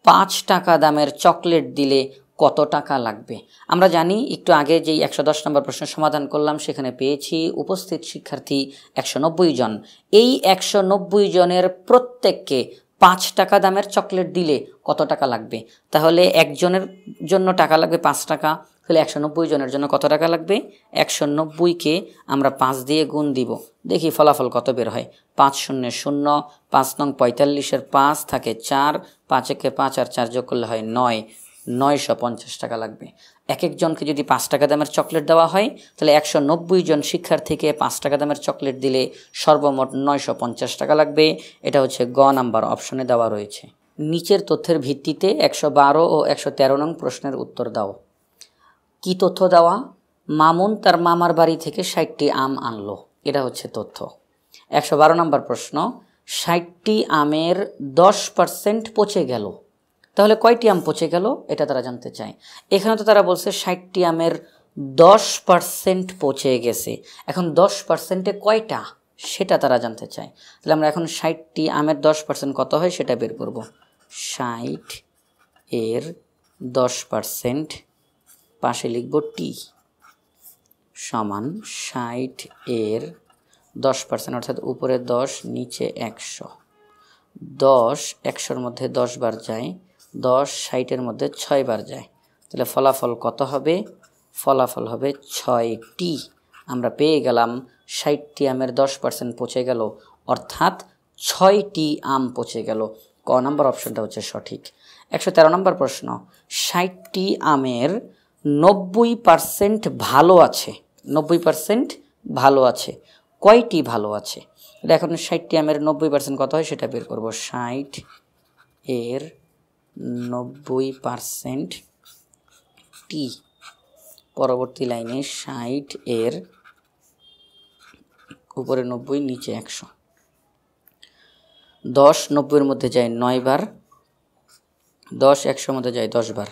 A: 5 টাকা দামের চকলেট দিলে কত টাকা লাগবে? আমরা জানি একটু আগে যেই 110 নম্বর প্রশ্নের সমাধান করলাম সেখানে পেয়েছি উপস্থিত শিক্ষার্থী 190 জন। এই 190 জনের প্রত্যেককে 5 টাকা দামের চকলেট দিলে কত টাকা লাগবে? তাহলে একজনের জন্য টাকা লাগবে 5 টাকা, তাহলে 190 জনের জন্য কত টাকা লাগবে? 190কে আমরা 5 দিয়ে গুণ দিব, দেখি ফলাফল কত বের হয়। 5 শূন্য 0, 5 নং 45-এর 5 থাকে 4, 5 একে 5 আর 4 যোগ করলে হয় 9, 950 টাকা লাগবে। এক একজনকে যদি 5 টাকা দামের চকলেট দেওয়া হয় তাহলে 190 জন শিক্ষার্থীকে 5 টাকা দামের চকলেট দিলে সর্বমোট 950 টাকা লাগবে। এটা হচ্ছে গ নাম্বার অপশনে দেওয়া রয়েছে। নিচের তথ্যের ভিত্তিতে 112 ও 113 নং প্রশ্নের উত্তর দাও। কি তথ্য দেওয়া? মামুন তার মামার বাড়ি থেকে 60টি আম আনলো, এটা হচ্ছে তথ্য। 112 নম্বর প্রশ্ন, 60টি আমের 10% পচে গেল, তাহলে কয়টি আম পচে গেল এটা তারা জানতে চায়। এখানে তো তারা বলছে 60টি আমের 10% পচে গেছে, এখন 10%-এ কয়টা সেটা তারা জানতে চায়। তাহলে আমরা এখন 60টি আমের 10% কত হয় সেটা বের করব। 60 এর 10% পাশে লিখব টি সমান 60 এর 10%, অর্থাৎ উপরে 10 নিচে 100। 10 100-র মধ্যে 10 বার যায়, 10 60-এর মধ্যে 6 বার যায়, তাহলে ফলাফল কত হবে? ফলাফল হবে 6টি। আমরা পেয়ে গেলাম 60টি আমের 10% পচে গেল, অর্থাৎ 6টি আম পচে গেল। ক নম্বর অপশনটা হচ্ছে সঠিক। 113 নম্বর প্রশ্ন, 60টি আমের 90% ভালো আছে, 90% ভালো আছে, কয়টি ভালো আছে? এখন 60টি আমের 90% কত হয় সেটা বের করব। 60 এর 90% টি, পরবর্তী লাইনে 60 এর উপরে 90 নিচে 100। 10 90-এর মধ্যে যায় 9 বার, 10 100-এর মধ্যে যায় 10 বার,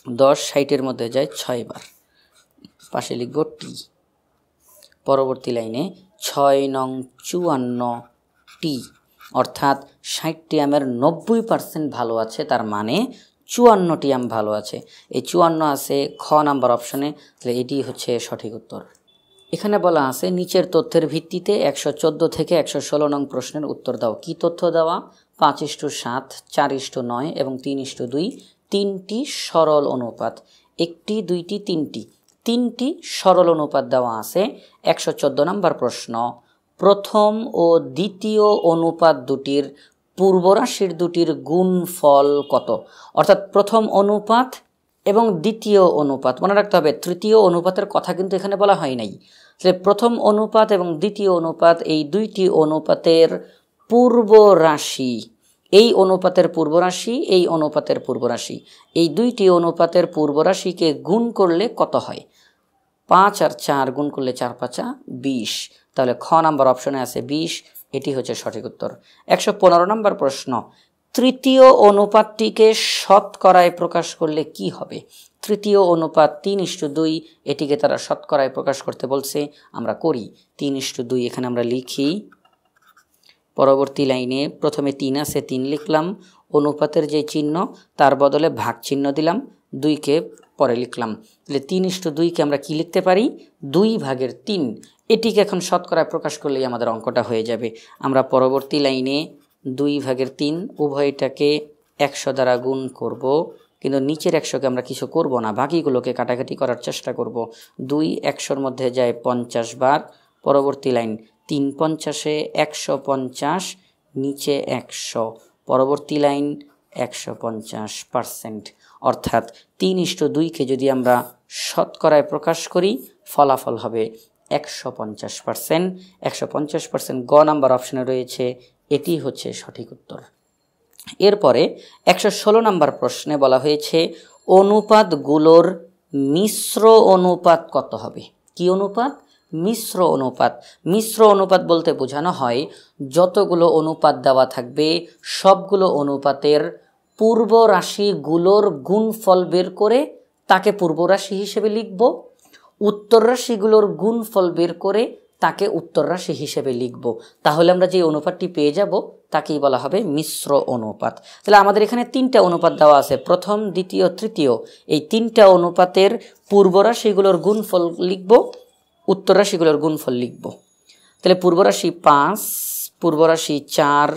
A: 10 60-এর মধ্যে যায় 6 বার, পাশে লিখব টি। পরবর্তী লাইনে 6 নং 54টি, অর্থাৎ 60টি আমের 90% ভালো আছে, তার মানে 54টি আম ভালো আছে। এই 54 আছে খ নাম্বার অপশনে, তাহলে এটি হচ্ছে সঠিক উত্তর। এখানে বলা আছে নিচের তথ্যের ভিত্তিতে 114 থেকে 116 নং প্রশ্নের উত্তর দাও। কি তথ্য দেওয়া? 5:7, 4:9 এবং 3:2 তিনটি সরল অনুপাত, একটি দুইটি তিনটি সরল অনুপাত দেওয়া আছে। 114 নম্বর প্রশ্ন, প্রথম ও দ্বিতীয় অনুপাত দুটির পূর্বরাশির দুটির গুণফল কত? অর্থাৎ প্রথম অনুপাত এবং দ্বিতীয় অনুপাত, মনে রাখতে হবে তৃতীয় অনুপাতের কথা কিন্তু এখানে বলা হয় নাই। প্রথম অনুপাত এবং দ্বিতীয় অনুপাত এই দুইটি অনুপাতের পূর্বরাশি, এই অনুপাতের পূর্বরাশি, এই অনুপাতের পূর্বরাশি, এই দুইটি অনুপাতের পূর্বরাশিকে গুণ করলে কত হয়? 5 আর 4 গুণ করলে 4 5 20, তাহলে খ নাম্বার অপশনে আছে 20, এটি হচ্ছে সঠিক উত্তর। 115 নম্বর প্রশ্ন, তৃতীয় অনুপাতটিকে শতকরায় প্রকাশ করলে কি হবে? তৃতীয় অনুপাত 3:2, এটিকে তারা শতকরায় প্রকাশ করতে বলছে, আমরা করি 3:2, এখানে আমরা লিখি। পরবর্তী লাইনে প্রথমে 3 আছে 3 লিখলাম, অনুপাতের যে চিহ্ন তার বদলে ভাগ চিহ্ন দিলাম, 2কে পরে লিখলাম। তাহলে 3:2কে আমরা কি লিখতে পারি? 2/3। এটিকে এখন শতকরায় প্রকাশ করলেই আমাদের অঙ্কটা হয়ে যাবে। আমরা পরবর্তী লাইনে 2/3 উভয়টাকে 100 দ্বারা গুণ করব, কিন্তু নিচের 100কে আমরা কিছু করব না, বাকিগুলোকে কাটাকাটি করার চেষ্টা করব। 2 100-র মধ্যে যায় 50 বার, পরবর্তী লাইন 3 50-এ 150, নিচে 100, পরবর্তী লাইন 150%, অর্থাৎ 3:2কে যদি আমরা শতকরায় প্রকাশ করি ফলাফল হবে 150%। 150% গ নাম্বার অপশনে রয়েছে, এটি হচ্ছে সঠিক উত্তর। এরপরে 116 নম্বর প্রশ্নে বলা হয়েছে অনুপাতগুলোর মিশ্র অনুপাত কত হবে? কি অনুপাত? মিশ্র অনুপাত। মিশ্র অনুপাত বলতে বোঝানো হয় যতগুলো অনুপাত দেওয়া থাকবে সবগুলো অনুপাতের পূর্ব রাশিগুলোর গুণফল বের করে তাকে পূর্ব রাশি হিসেবে লিখব, উত্তর রাশিগুলোর গুণফল বের করে তাকে উত্তর রাশি হিসেবে লিখব। তাহলে আমরা যে অনুপাতটি পেয়ে যাব তাকেই বলা হবে মিশ্র অনুপাত। তাহলে আমাদের এখানে তিনটা অনুপাত দেওয়া আছে, প্রথম, দ্বিতীয়, তৃতীয়। এই তিনটা অনুপাতের পূর্ব রাশিগুলোর গুণফল লিখব, উত্তর রাশিগুলোর গুণফল লিখব। তাহলে পূর্ব রাশি 5, পূর্ব রাশি 4,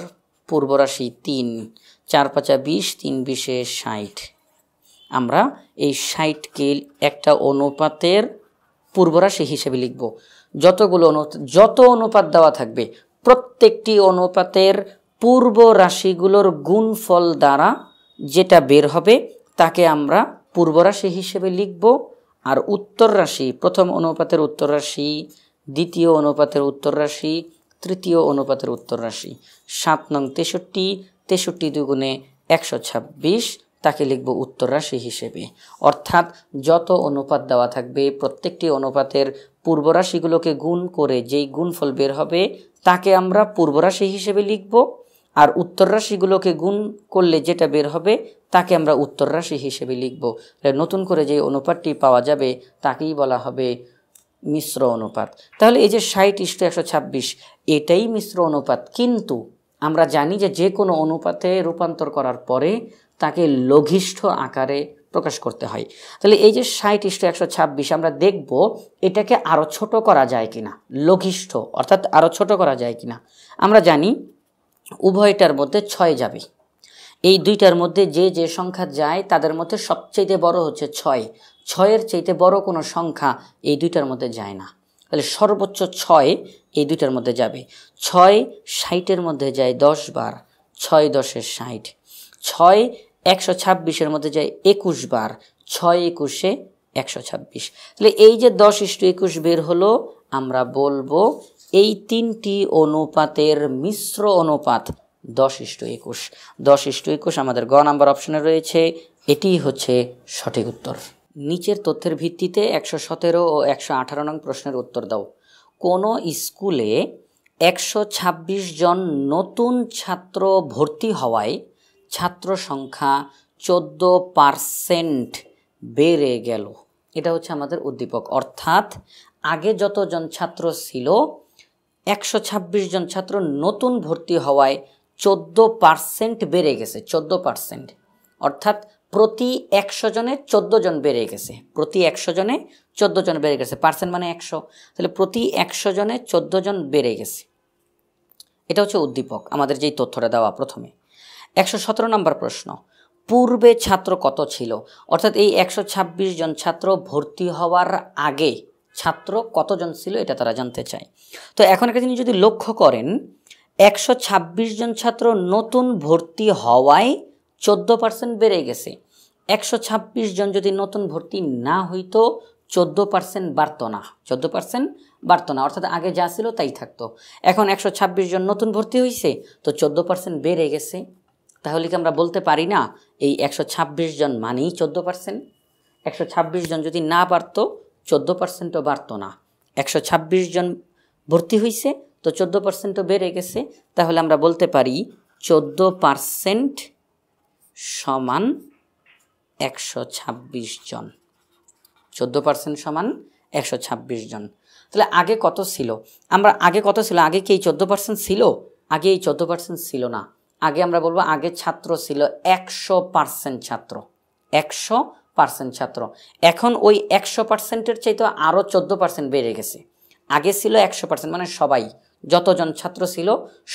A: পূর্ব রাশি 3, 4 5 20, 3 20 60। আমরা এই 60কে একটা অনুপাতের পূর্ব রাশি হিসেবে লিখব। যত অনুপাত দেওয়া থাকবে প্রত্যেকটি অনুপাতের পূর্ব রাশিগুলোর গুণফল দ্বারা যেটা বের হবে তাকে আমরা পূর্ব রাশি হিসেবে লিখব। আর উত্তর রাশি, প্রথম অনুপাতের উত্তর রাশি, দ্বিতীয় অনুপাতের উত্তর রাশি, তৃতীয় অনুপাতের উত্তর রাশি। 7 নং 63, 63 দুগুণে 126, তাকে লিখব উত্তর রাশি হিসেবে। অর্থাৎ যত অনুপাত দেওয়া থাকবে প্রত্যেকটি অনুপাতের পূর্ব রাশিগুলোকে গুণ করে যেই গুণফল বের হবে তাকে আমরা পূর্ব রাশি হিসেবে লিখব, আর উত্তর রাশিগুলোকে গুণ করলে যেটা বের হবে তাকে আমরা উত্তর রাশি হিসেবে লিখব। নতুন করে যে অনুপাতটি পাওয়া যাবে তাকেই বলা হবে মিশ্র অনুপাত। তাহলে এই যে 60:126 এটাই মিশ্র অনুপাত, কিন্তু আমরা জানি যে কোনো অনুপাতে রূপান্তর করার পরে তাকে লঘিষ্ঠ আকারে প্রকাশ করতে হয়। তাহলে এই যে 60:126 আমরা দেখব এটাকে আরও ছোট করা যায় কিনা, লঘিষ্ঠ অর্থাৎ আরও ছোট করা যায় কিনা। আমরা জানি উভয়টার মধ্যে 6 যাবে, এই দুইটার মধ্যে যে সংখ্যা যায় তাদের মধ্যে সবচেয়ে বড় হচ্ছে 6, 6-এর চাইতে বড় কোনো সংখ্যা এই দুইটার মধ্যে যায় না। তাহলে সর্বোচ্চ 6 এই দুইটার মধ্যে যাবে। 6 60-এর মধ্যে যায় 10 বার, 6 10-এ 60। 6 126-এর মধ্যে যায় 21 বার, 6 21-এ 126। তাহলে এই যে 10:21 বের হলো, আমরা বলবো এই তিনটি অনুপাতের মিশ্র অনুপাত 10:21। 10:21 আমাদের গ নাম্বার অপশনে রয়েছে, এটি হচ্ছে সঠিক উত্তর। নিচের তথ্যের ভিত্তিতে 117 ও 118 নং প্রশ্নের উত্তর দাও। কোনো স্কুলে 126 জন নতুন ছাত্র ভর্তি হওয়ায় ছাত্র সংখ্যা 14% বেড়ে গেল। এটা হচ্ছে আমাদের উদ্দীপক। অর্থাৎ আগে যতজন ছাত্র ছিল 126 জন ছাত্র নতুন ভর্তি হওয়ায় 14% বেড়ে গেছে। 14%, অর্থাৎ প্রতি 100 জনে 14 জন বেড়ে গেছে। প্রতি 100 জনে 14 জন বেড়ে গেছে, পার্সেন্ট মানে 100। তাহলে প্রতি 100 জনে 14 জন বেড়ে গেছে। এটা হচ্ছে উদ্দীপক, আমাদের যেই তথ্যটা দেওয়া প্রথমে। 117 নম্বর প্রশ্ন, পূর্বে ছাত্র কত ছিল? অর্থাৎ এই 126 জন ছাত্র ভর্তি হওয়ার আগে ছাত্র কতজন ছিল এটা তারা জানতে চায়। তো এখন একটা জিনিস যদি লক্ষ্য করেন, 126 জন ছাত্র নতুন ভর্তি হওয়ায় 14% বেড়ে গেছে। 126 জন যদি নতুন ভর্তি না হইতো 14% বাড়তো না, 14% বাড়তো না, অর্থাৎ আগে যা ছিল তাই থাকতো। এখন 126 জন নতুন ভর্তি হয়েছে তো 14% বেড়ে গেছে। তাহলে কি আমরা বলতে পারি না এই 126 জন মানেই 14%? 126 জন যদি না বাড়তো 14%ও বাড়তো না। 126 জন ভর্তি হয়েছে তো 14%ও বেড়ে গেছে। তাহলে আমরা বলতে পারি 14% সমান 126 জন। 14% সমান 126 জন। তাহলে আগে কত ছিল? আগে কি এই 14% ছিল? আগে এই 14% ছিল না। আগে আমরা বলবো আগে ছাত্র ছিল 100% ছাত্র, 100% ছাত্র। এখন ওই 100%-এর চাইতে আরও 14% বেড়ে গেছে। আগে ছিল 100%, মানে সবাই, যতজন ছাত্র ছিল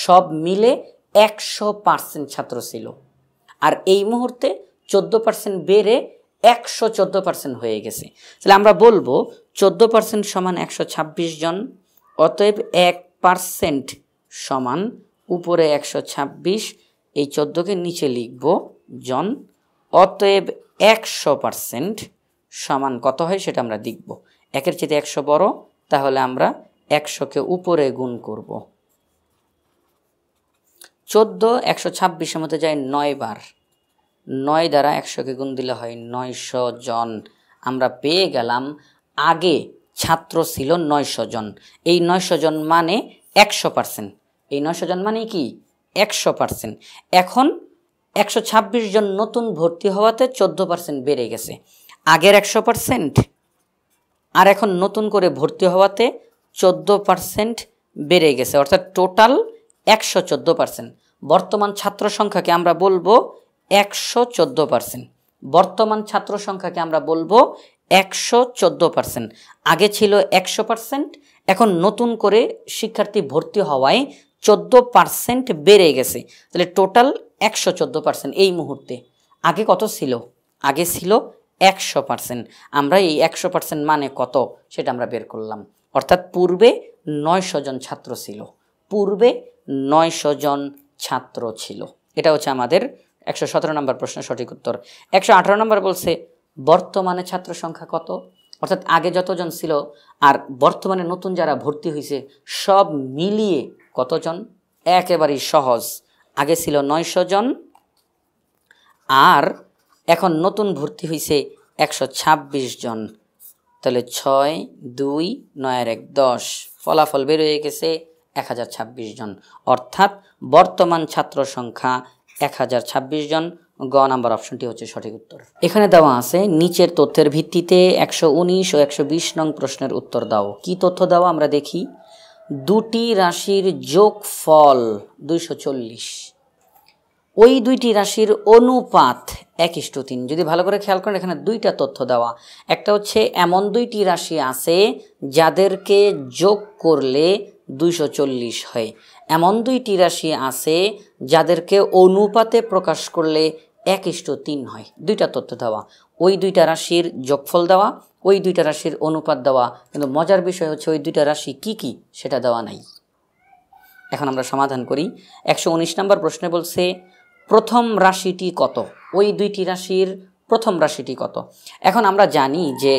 A: সব মিলে 100% ছাত্র ছিল। আর এই মুহূর্তে 14% বেড়ে 114% হয়ে গেছে। তাহলে আমরা বলবো 14% সমান 126 জন। অতএব 1% সমান উপরে 126, এই 14কে নিচে লিখব জন। অতএব 100% সমান কত হয় সেটা আমরা দেখব। 1-এর চেয়ে 100 বড়, তাহলে আমরা 100কে উপরে গুণ করব। 14 126-এর মধ্যে যায় 9 বার, 9 দ্বারা 100কে গুণ দিলে হয় 900 জন। আমরা পেয়ে গেলাম আগে ছাত্র ছিল 900 জন। এই 900 জন মানে 100%। এই 900 জন মানে কি 100%। এখন 126 জন নতুন ভর্তি হওয়াতে 14% বেড়ে গেছে। আগের 100% আর এখন নতুন করে ভর্তি হওয়াতে 14% বেড়ে গেছে, অর্থাৎ টোটাল 114%। বর্তমান ছাত্র সংখ্যাকে আমরা বলবো 114%। বর্তমান ছাত্র সংখ্যাকে আমরা বলবো 114%। আগে ছিল 100%, এখন নতুন করে শিক্ষার্থী ভর্তি হওয়ায় 14% বেড়ে গেছে। তাহলে টোটাল 114% এই মুহূর্তে। আগে কত ছিল? আগে ছিল 100%। আমরা এই 100% মানে কত সেটা আমরা বের করলাম। অর্থাৎ পূর্বে 900 জন ছাত্র ছিল, পূর্বে 900 জন ছাত্র ছিল। এটা হচ্ছে আমাদের 117 নম্বর প্রশ্নের সঠিক উত্তর। 118 নম্বর বলছে বর্তমানে ছাত্র সংখ্যা কত, অর্থাৎ আগে যতজন ছিল আর বর্তমানে নতুন যারা ভর্তি হয়েছে সব মিলিয়ে কতজন? একেবারেই সহজ। আগে ছিল 900 জন আর এখন নতুন ভর্তি হয়েছে 126 জন। তাহলে 6, 2, 9 আর 1 10, ফলাফল বের হয়ে গেছে 1026 জন। অর্থাৎ বর্তমান ছাত্র সংখ্যা 1026 জন। গ নাম্বার অপশনটি হচ্ছে সঠিক উত্তর। এখানে দেওয়া আছে নিচের তথ্যের ভিত্তিতে 119 ও 120 নং প্রশ্নের উত্তর দাও। কি তথ্য দেওয়া আমরা দেখি। দুটি রাশির যোগফল 240, ওই দুইটি রাশির অনুপাত 1:3। যদি ভালো করে খেয়াল করেন এখানে দুইটা তথ্য দেওয়া। একটা হচ্ছে এমন দুইটি রাশি আছে যাদেরকে যোগ করলে 240 হয়, এমন দুইটি রাশি আছে যাদেরকে অনুপাতে প্রকাশ করলে 1:3 হয়। দুইটা তথ্য দেওয়া, ওই দুইটা রাশির যোগফল দেওয়া, ওই দুইটা রাশির অনুপাত দেওয়া, কিন্তু মজার বিষয় হচ্ছে ওই দুইটা রাশি কি কি সেটা দেওয়া নাই। এখন আমরা সমাধান করি। 119 নম্বর প্রশ্নে বলছে প্রথম রাশিটি কত, ওই দুইটি রাশির প্রথম রাশিটি কত। এখন আমরা জানি যে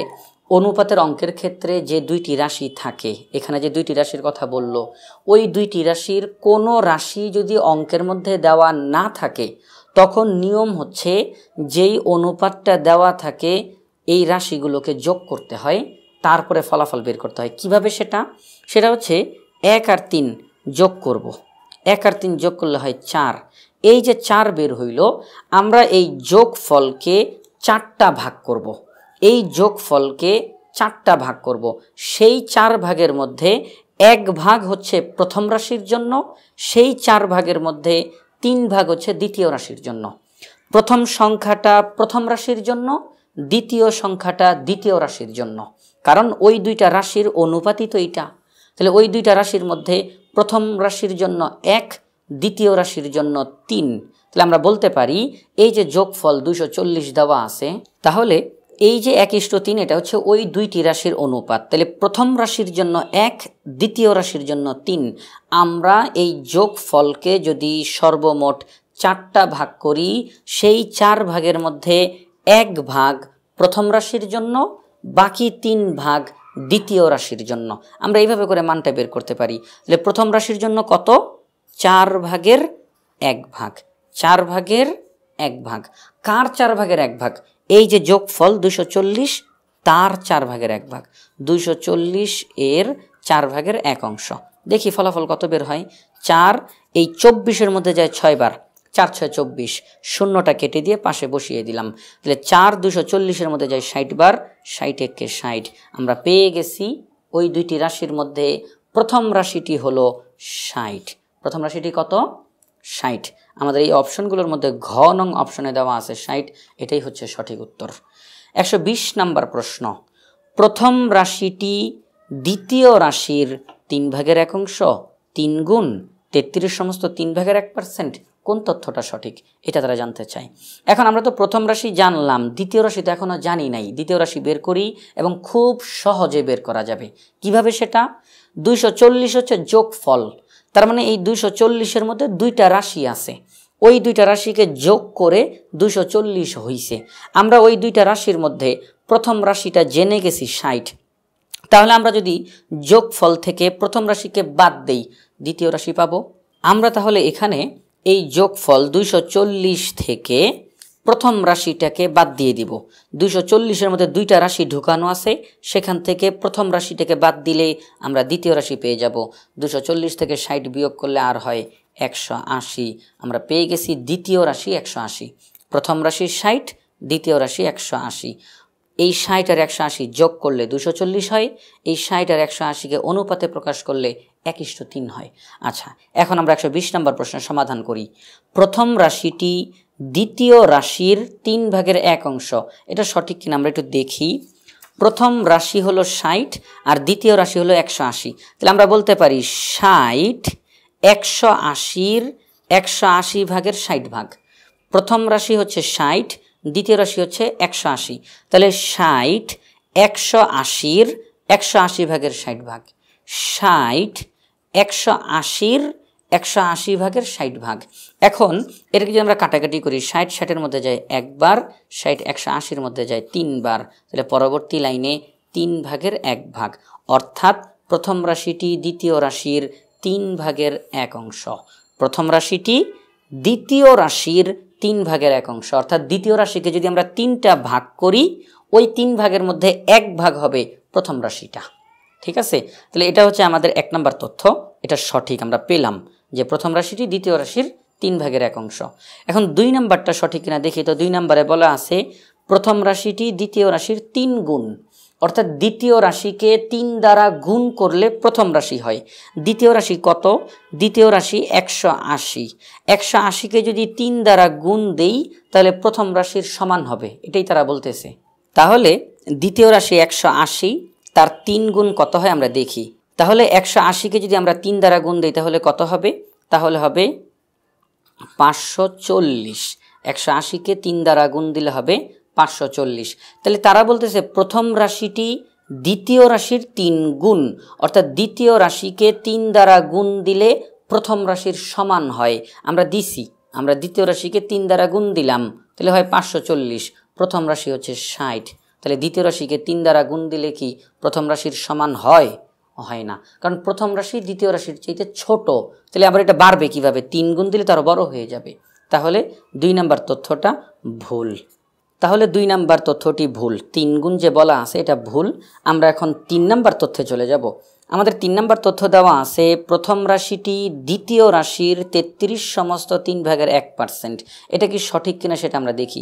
A: অনুপাতের অঙ্কের ক্ষেত্রে যে দুইটি রাশি থাকে, এখানে যে দুইটি রাশির কথা বলল, ওই দুইটি রাশির কোনো রাশি যদি অঙ্কের মধ্যে দেওয়া না থাকে তখন নিয়ম হচ্ছে যেই অনুপাতটা দেওয়া থাকে এই রাশিগুলোকে যোগ করতে হয়, তারপরে ফলাফল বের করতে হয়। কিভাবে সেটা? সেটা হচ্ছে 1 আর 3 যোগ করব, 1 আর 3 যোগ করলে হয় 4। এই যে 4 বের হইল, আমরা এই যোগফলকে 4টা ভাগ করব, এই যোগফলকে 4টা ভাগ করব। সেই 4 ভাগের মধ্যে 1 ভাগ হচ্ছে প্রথম রাশির জন্য, সেই 4 ভাগের মধ্যে 3 ভাগ হচ্ছে দ্বিতীয় রাশির জন্য। প্রথম সংখ্যাটা প্রথম রাশির জন্য, দ্বিতীয় সংখ্যাটা দ্বিতীয় রাশির জন্য, কারণ ওই দুইটা রাশির অনুপাতই তো এইটা। তাহলে ওই দুইটা রাশির মধ্যে প্রথম রাশির জন্য 1, দ্বিতীয় রাশির জন্য 3। তাহলে আমরা বলতে পারি এই যে যোগফল 240 দেওয়া আছে, তাহলে এই যে 1:3 এটা হচ্ছে ওই দুইটি রাশির অনুপাত। তাহলে প্রথম রাশির জন্য 1, দ্বিতীয় রাশির জন্য 3। আমরা এই যোগফলকে যদি সর্বমোট 4টা ভাগ করি, সেই 4 ভাগের মধ্যে 1 ভাগ প্রথম রাশির জন্য, বাকি 3 ভাগ দ্বিতীয় রাশির জন্য। আমরা এইভাবে করে মানটা বের করতে পারি। তাহলে প্রথম রাশির জন্য কত? 4 ভাগের 1 ভাগ, 4 ভাগের 1 ভাগ। কার 4 ভাগের 1 ভাগ? এই যে যোগফল 240 তার 4 ভাগের 1 ভাগ। 240 এর 4 ভাগের 1 অংশ। দেখি ফলাফল কত বের হয়। 4 এই 24-এর মধ্যে যায় 6 বার, 4 6 24, শূন্যটা কেটে দিয়ে পাশে বসিয়ে দিলাম। তাহলে 4 240-এর মধ্যে যায় 60 বার, 60 একে 60। আমরা পেয়ে গেছি ওই দুইটি রাশির মধ্যে প্রথম রাশিটি হলো 60। প্রথম রাশিটি কত? 60। আমাদের এই অপশনগুলোর মধ্যে ঘ নং অপশনে দেওয়া আছে 60, এটাই হচ্ছে সঠিক উত্তর। 120 নম্বর প্রশ্ন, প্রথম রাশিটি দ্বিতীয় রাশির 3 ভাগের 1 অংশ, 3 গুণ 33 সমস্ত 3 ভাগের 1%। কোন তথ্যটা সঠিক এটা তারা জানতে চায়। এখন আমরা তো প্রথম রাশি জানলাম, দ্বিতীয় রাশি তো এখনও জানি নাই। দ্বিতীয় রাশি বের করি এবং খুব সহজে বের করা যাবে। কিভাবে সেটা? 240 হচ্ছে যোগফল, তার মানে এই 240-এর মধ্যে দুইটা রাশি আছে, ওই দুইটা রাশিকে যোগ করে 240 হইছে। আমরা ওই দুইটা রাশির মধ্যে প্রথম রাশিটা জেনে গেছি 60, তাহলে আমরা যদি যোগফল থেকে প্রথম রাশিকে বাদ দেই দ্বিতীয় রাশি পাবো আমরা। তাহলে এখানে এই যোগফল 240 থেকে প্রথম রাশিটাকে বাদ দিয়ে দিব। 240-এর মধ্যে দুইটা রাশি ঢুকানো আছে, সেখান থেকে প্রথম রাশিটাকে বাদ দিলে আমরা দ্বিতীয় রাশি পেয়ে যাব। 240 থেকে 60 বিয়োগ করলে আর হয় 180। আমরা পেয়ে গেছি দ্বিতীয় রাশি 180। প্রথম রাশি 60, দ্বিতীয় রাশি 180। এই 60 আর 180 যোগ করলে 240 হয়। এই 60 আর 180-কে অনুপাতে প্রকাশ করলে 1:3 হয়। আচ্ছা, এখন আমরা 120 নম্বর প্রশ্নের সমাধান করি। প্রথম রাশিটি দ্বিতীয় রাশির 3/1 অংশ, এটা সঠিক কিনা আমরা একটু দেখি। প্রথম রাশি হলো 60 আর দ্বিতীয় রাশি হলো 180। তাহলে আমরা বলতে পারি 60 180-র 180 ভাগের 60 ভাগ। প্রথম রাশি হচ্ছে 60, দ্বিতীয় রাশি হচ্ছে 180। তাহলে 60 180-র 180 ভাগের 60 ভাগ। 60 180-র 180 ভাগের 60 ভাগ। এখন এটাকে যদি আমরা কাটাকাটি করি, 60 60-এর মধ্যে যায় একবার, 60 180-র মধ্যে যায় 3 বার। তাহলে পরবর্তী লাইনে 3/1 ভাগ, অর্থাৎ প্রথম রাশিটি দ্বিতীয় রাশির 3/1 অংশ। প্রথম রাশিটি দ্বিতীয় রাশির 3/1 অংশ, অর্থাৎ দ্বিতীয় রাশিকে যদি আমরা 3টা ভাগ করি, ওই 3 ভাগের মধ্যে 1 ভাগ হবে প্রথম রাশিটা। ঠিক আছে, তাহলে এটা হচ্ছে আমাদের 1 নম্বর তথ্য, এটা সঠিক আমরা পেলাম যে প্রথম রাশিটি দ্বিতীয় রাশির 3/1 অংশ। এখন 2 নম্বরটা সঠিক কিনা দেখি। তো 2 নম্বরে বলা আছে প্রথম রাশিটি দ্বিতীয় রাশির 3 গুণ, অর্থাৎ দ্বিতীয় রাশিকে 3 দ্বারা গুণ করলে প্রথম রাশি হয়। দ্বিতীয় রাশি কত? দ্বিতীয় রাশি 180। 180-কে যদি 3 দ্বারা গুণ দেই তাহলে প্রথম রাশির সমান হবে, এটাই তারা বলতেছে। তাহলে দ্বিতীয় রাশি 180, তার 3 গুণ কত হয় আমরা দেখি। তাহলে 180-কে যদি আমরা 3 দ্বারা গুণ দিই তাহলে কত হবে? তাহলে হবে 540। 180-কে 3 দ্বারা গুণ দিলে হবে 540। তাহলে তারা বলতেছে প্রথম রাশিটি দ্বিতীয় রাশির 3 গুণ, অর্থাৎ দ্বিতীয় রাশিকে 3 দ্বারা গুণ দিলে প্রথম রাশির সমান হয়। আমরা দিছি, আমরা দ্বিতীয় রাশিকে 3 দ্বারা গুণ দিলাম, তাহলে হয় 540। প্রথম রাশি হচ্ছে 60। তাহলে দ্বিতীয় রাশিকে 3 দ্বারা গুণ দিলে কি প্রথম রাশির সমান হয়? হয় না, কারণ প্রথম রাশি দ্বিতীয় রাশির চাইতে ছোট। তাহলে আবার এটা বাড়বে কিভাবে? 3 গুণ দিলে তার বড় হয়ে যাবে। তাহলে 2 নম্বর তথ্যটা ভুল। তাহলে 2 নম্বর তথ্যটি ভুল, 3 গুণ যে বলা আছে এটা ভুল। আমরা এখন 3 নম্বর তথ্যে চলে যাব। আমাদের 3 নম্বর তথ্য দেওয়া আছে প্রথম রাশিটি দ্বিতীয় রাশির 33 সমস্ত 3/1%। এটা কি সঠিক কিনা সেটা আমরা দেখি।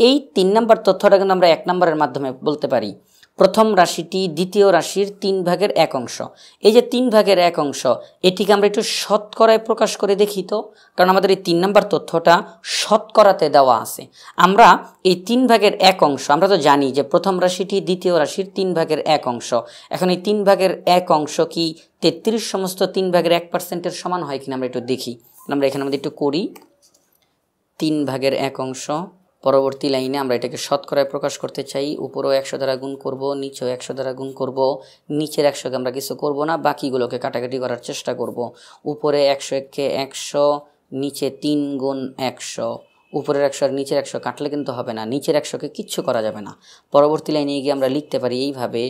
A: এই 3 নম্বর তথ্যটা কিন্তু আমরা 1 নম্বরের মাধ্যমে বলতে পারি। প্রথম রাশিটি দ্বিতীয় রাশির 3/1 অংশ। এই যে 3/1 অংশ, এটিকে আমরা একটু শতকরায় প্রকাশ করে দেখি তো, কারণ আমাদের এই 3 নম্বর তথ্যটা শতকরাতে দেওয়া আছে। আমরা এই 3/1 অংশ, আমরা তো জানি যে প্রথম রাশিটি দ্বিতীয় রাশির 3/1 অংশ। এখন এই 3/1 অংশ কি 33 সমস্ত 3/1%-এর সমান হয় কিনা আমরা একটু দেখি। আমরা এখানে আমাদের একটু করি। 3/1 অংশ, পরবর্তী লাইনে আমরা এটাকে শতকরায় প্রকাশ করতে চাই। উপরেও 100 দ্বারা গুণ করব, নিচেও 100 দ্বারা গুণ করব। নিচের 100-কে আমরা কিছু করব না, বাকিগুলোকে কাটাকাটি করার চেষ্টা করব। উপরে 101-কে 100, নিচে 3 গুণ 100। উপরের 100 আর নিচের 100 কাটলে কিন্তু হবে না, নিচের 100-কে কিচ্ছু করা যাবে না। পরবর্তী লাইনে গিয়ে আমরা লিখতে পারি এইভাবে,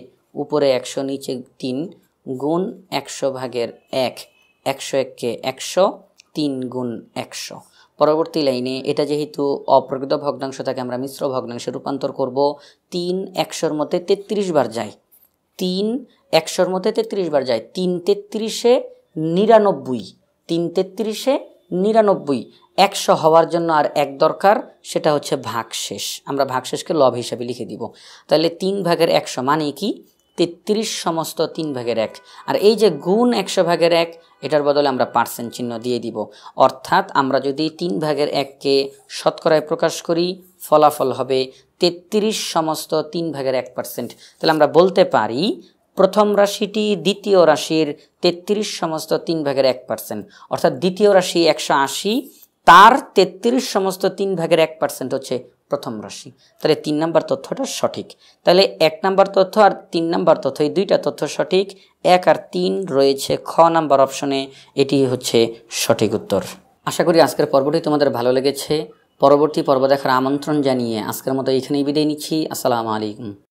A: উপরে 100 নিচে 3 গুণ 100/1। 101-কে 100, 3 গুণ 100। পরবর্তী লাইনে এটা যেহেতু অপ্রকৃত ভগ্নাংশ, তাকে আমরা মিশ্র ভগ্নাংশে রূপান্তর করব। 3 100-র মধ্যে 33 বার যায়, 3 100-র মধ্যে 33 বার যায়। 3 33-এ 99, 3 33-এ 99। 100 হওয়ার জন্য আর 1 দরকার, সেটা হচ্ছে ভাগশেষ। আমরা ভাগশেষকে লব হিসাবে লিখে দিব। তাহলে 3/100 মানে কি 33 সমস্ত 3/1। আর এই যে গুণ 100/1, এটার বদলে আমরা পার্সেন্ট চিহ্ন দিয়ে দিব। অর্থাৎ আমরা যদি 3/1-কে শতকরায় প্রকাশ করি, ফলাফল হবে 33 সমস্ত 3/1%। তাহলে আমরা বলতে পারি প্রথম রাশিটি দ্বিতীয় রাশির 33 সমস্ত 3/1%, অর্থাৎ দ্বিতীয় রাশি 180, তার 33 সমস্ত 3/1% হচ্ছে প্রথম রাশি। তাহলে 3 নম্বর তথ্যটা সঠিক। তাহলে 1 নম্বর তথ্য আর 3 নম্বর তথ্য, এই দুইটা তথ্য সঠিক। 1 আর 3 রয়েছে খ নম্বর অপশনে, এটি হচ্ছে সঠিক উত্তর। আশা করি আজকের পর্বটি তোমাদের ভালো লেগেছে। পরবর্তী পর্ব দেখার আমন্ত্রণ জানিয়ে আজকের মতো এখানেই বিদায় নিচ্ছি। আসসালামু আলাইকুম।